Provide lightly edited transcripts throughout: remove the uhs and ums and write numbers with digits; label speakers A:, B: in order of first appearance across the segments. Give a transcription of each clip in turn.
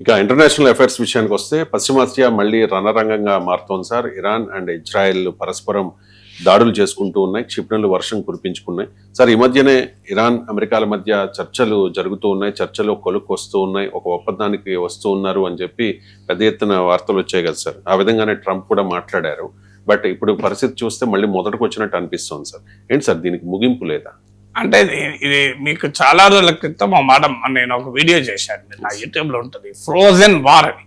A: ఇక international affairs విషయానికి వస్తే పశ్చిమాసియా మళ్ళీ రణరంగంగా మారుతోంది సార్. ఇరాన్ అండ్ ఇజ్రాయెల్ పరస్పరం దాడులు చేసుకుంటూ ఉన్నాయి, క్షిపణులు వర్షం కురిపించుకున్నాయి సార్. ఈ మధ్యనే ఇరాన్ అమెరికాల మధ్య చర్చలు జరుగుతూ ఉన్నాయి, చర్చలు కొలుక్కు వస్తూ ఉన్నాయి, ఒక ఒప్పందానికి వస్తూ ఉన్నారు అని చెప్పి పెద్ద ఎత్తున వార్తలు వచ్చాయి కదా సార్. ఆ విధంగానే ట్రంప్ కూడా మాట్లాడారు. బట్ ఇప్పుడు పరిస్థితి చూస్తే మళ్ళీ మొదటికి వచ్చినట్టు అనిపిస్తుంది సార్. ఏంటి సార్ దీనికి ముగింపు లేదా?
B: అంటే ఇది మీకు చాలా రోజుల క్రితం మా మేడం నేను ఒక వీడియో చేశాను, నా యూట్యూబ్ లో ఉంటుంది, ఫ్రోజన్ వార్ అని.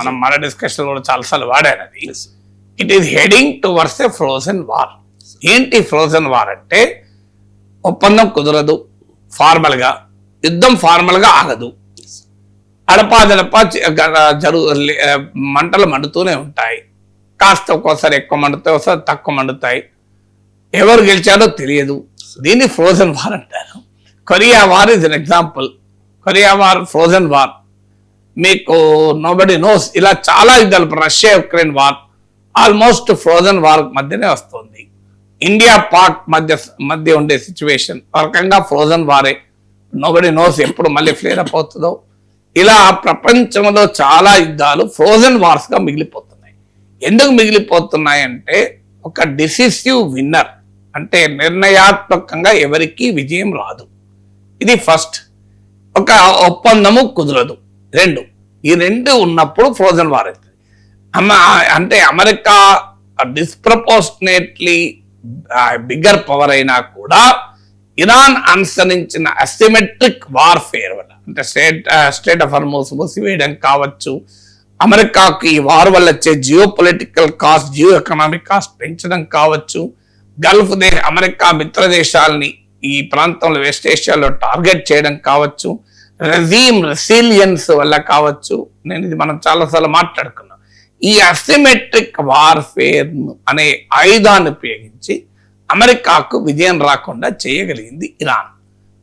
B: మనం మన డిస్కషన్ కూడా చాలాసార్లు వాడాను అది. It is heading towards a frozen war. ఏంటి ఫ్రోజన్ వార్ అంటే ఒప్పందం కుదరదు ఫార్మల్ గా, యుద్ధం ఫార్మల్ గా ఆగదు, అడపాదడపా మంటలు మండుతూనే ఉంటాయి. కాస్త ఒక్కోసారి ఎక్కువ మండుతాయి, ఒకసారి తక్కువ మండుతాయి, ఎవరు గెలిచారో తెలియదు. దీన్ని ఫ్రోజన్ వార్ అంటారు. Korea war is an example. Korea war, frozen war, మీకు నోబడి నోస్. ఇలా చాలా యుద్ధాలు, Russia Ukraine war almost frozen war మధ్యనే వస్తుంది. ఇండియా పాక్ మధ్య ఉండే సిచ్యువేషన్ రకంగా ఫ్రోజన్ వారే. నోబడి నోస్ ఎప్పుడు మళ్ళీ ఫ్లేర్ అప్ అవుతుందో. ఇలా ప్రపంచంలో చాలా యుద్ధాలు ఫ్రోజన్ వార్స్ గా మిగిలిపోతున్నాయి. ఎందుకు మిగిలిపోతున్నాయి అంటే ఒక డిసిసివ్ విన్నర్, అంటే నిర్ణయాత్మకంగా ఎవరికి విజయం రాదు. ఇది ఫస్ట్. ఒక ఒప్పందము కుదరదు. ఈ రెండు ఉన్నప్పుడు ఫ్రోజన్ వార్ అవుతుంది. అంటే అమెరికా డిస్ప్రపోర్షనేట్లీ బిగ్గర్ పవర్ అయినా కూడా ఇరాన్ అనుసరించిన అసిమెట్రిక్ వార్ఫేర్ వల్ల, అంటే స్టేట్ ఆఫ్ హార్మోస్ మూసివేయడం కావచ్చు, అమెరికాకు ఈ వార్ వల్ల వచ్చే geo political cost, geo economic cost పెంచడం కావచ్చు, గల్ఫ్ అమెరికా మిత్ర దేశాలని ఈ ప్రాంతంలో వెస్ట్ ఏషియాలో టార్గెట్ చేయడం కావచ్చు, రెజీమ్ రెసిలియన్స్ వల్ల కావచ్చు. నేను ఇది మనం చాలాసార్లు మాట్లాడుకున్నాం. ఈ అసిమెట్రిక్ వార్ఫేర్ అనే ఆయుధాన్ని ఉపయోగించి అమెరికాకు విజయం రాకుండా చేయగలిగింది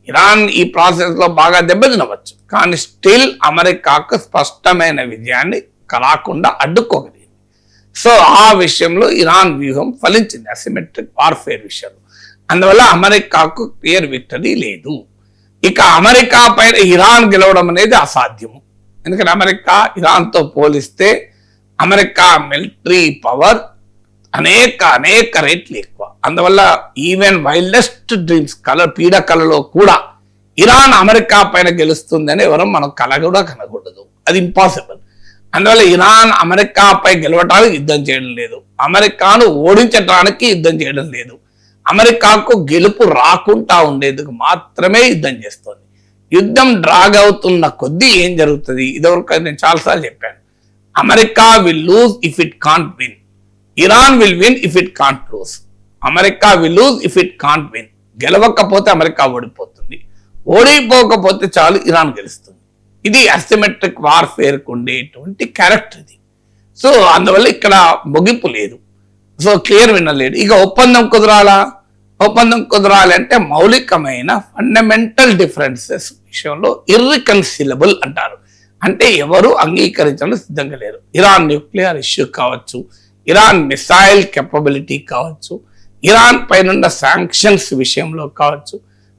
B: ఇరాన్ ఈ ప్రాసెస్ లో బాగా దెబ్బతినవచ్చు, కానీ స్టిల్ అమెరికాకు స్పష్టమైన విజయాన్ని రాకుండా అడ్డుకోగలిగింది. సో ఆ విషయంలో ఇరాన్ వ్యూహం ఫలించింది, అసిమెట్రిక్ వార్ఫేర్ విషయంలో. అందువల్ల అమెరికాకు క్లియర్ విక్టరీ లేదు. ఇక అమెరికా పైన ఇరాన్ గెలవడం అనేది అసాధ్యము. ఎందుకంటే అమెరికా ఇరాన్తో పోలిస్తే అమెరికా మిలిటరీ పవర్ అనేక రేట్లు ఎక్కువ. అందువల్ల ఈవెన్ వైల్డెస్ట్ డ్రీమ్స్ పీడ కళలో కూడా ఇరాన్ అమెరికా పైన గెలుస్తుందని ఎవరు మనం కల కూడా కనకూడదు. అది ఇంపాసిబుల్. అందువల్ల ఇరాన్ అమెరికాపై గెలవటానికి యుద్ధం చేయడం లేదు, అమెరికాను ఓడించడానికి యుద్ధం చేయడం లేదు, అమెరికాకు గెలుపు రాకుండా ఉండేందుకు మాత్రమే యుద్ధం చేస్తోంది. యుద్ధం డ్రాగ్ అవుతున్న కొద్దీ ఏం జరుగుతుంది, ఇదివరకు నేను చాలాసార్లు చెప్పాను, America will lose if it can't win, Iran will win if it can't lose. America will lose if it can't win. గెలవకపోతే అమెరికా ఓడిపోతుంది, ఓడిపోకపోతే చాలు ఇరాన్ గెలుస్తుంది. ఇది అసిమెట్రిక్ వార్ఫేర్ కు ఉండేటువంటి క్యారెక్టర్ ఇది. సో అందువల్ల ఇక్కడ ముగింపు లేదు. సో క్లియర్ వినలేడు. ఇక ఒప్పందం కుదరాలి అంటే మౌలికమైన ఫండమెంటల్ డిఫరెన్సెస్ విషయంలో ఇర్రికన్సిలబుల్ అంటారు. అంటే ఎవరు అంగీకరించడం సిద్ధంగా లేరు. ఇరాన్ న్యూక్లియర్ ఇష్యూ కావచ్చు, ఇరాన్ మిసైల్ కెపబిలిటీ కావచ్చు, ఇరాన్ పైన శాంక్షన్స్ విషయంలో కావచ్చు,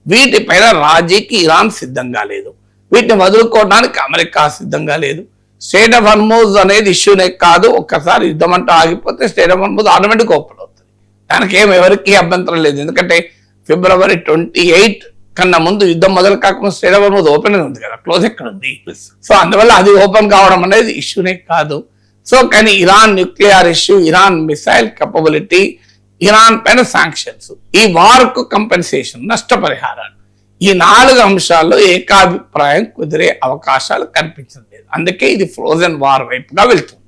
B: వీటిపైన రాజీకి ఇరాన్ సిద్ధంగా లేదు. వీటిని వదులుకోవడానికి అమెరికా సిద్ధంగా లేదు. స్టేట్ ఆఫ్ హార్మోజ్ అనేది ఇష్యూనే కాదు, ఒక్కసారి యుద్ధం అంటూ ఆగిపోతే state of Hormuz automatic open అవుతుంది. దానికి ఎవరికి అభ్యంతరం లేదు. ఎందుకంటే February 28 కన్నా ముందు యుద్ధం మొదలు కాకుండా స్టేట్ ఆఫ్ హార్మోజ్ ఓపెన్ ఉంది కదా, క్లోజ్ ఎక్కడ ఉంది. సో అందువల్ల అది ఓపెన్ కావడం అనేది ఇష్యూనే కాదు. సో కానీ Iran nuclear issue, Iran missile capability, Iran పైన శాంక్షన్స్, ఈ వార్కు కంపెన్సేషన్, నష్టపరిహారాలు, ఈ 4 అంశాల్లో ఏకాభిప్రాయం కుదిరే అవకాశాలు కనిపించలేదు. అందుకే ఇది ఫ్రోజన్ వార్ వైపుగా వెళ్తుంది.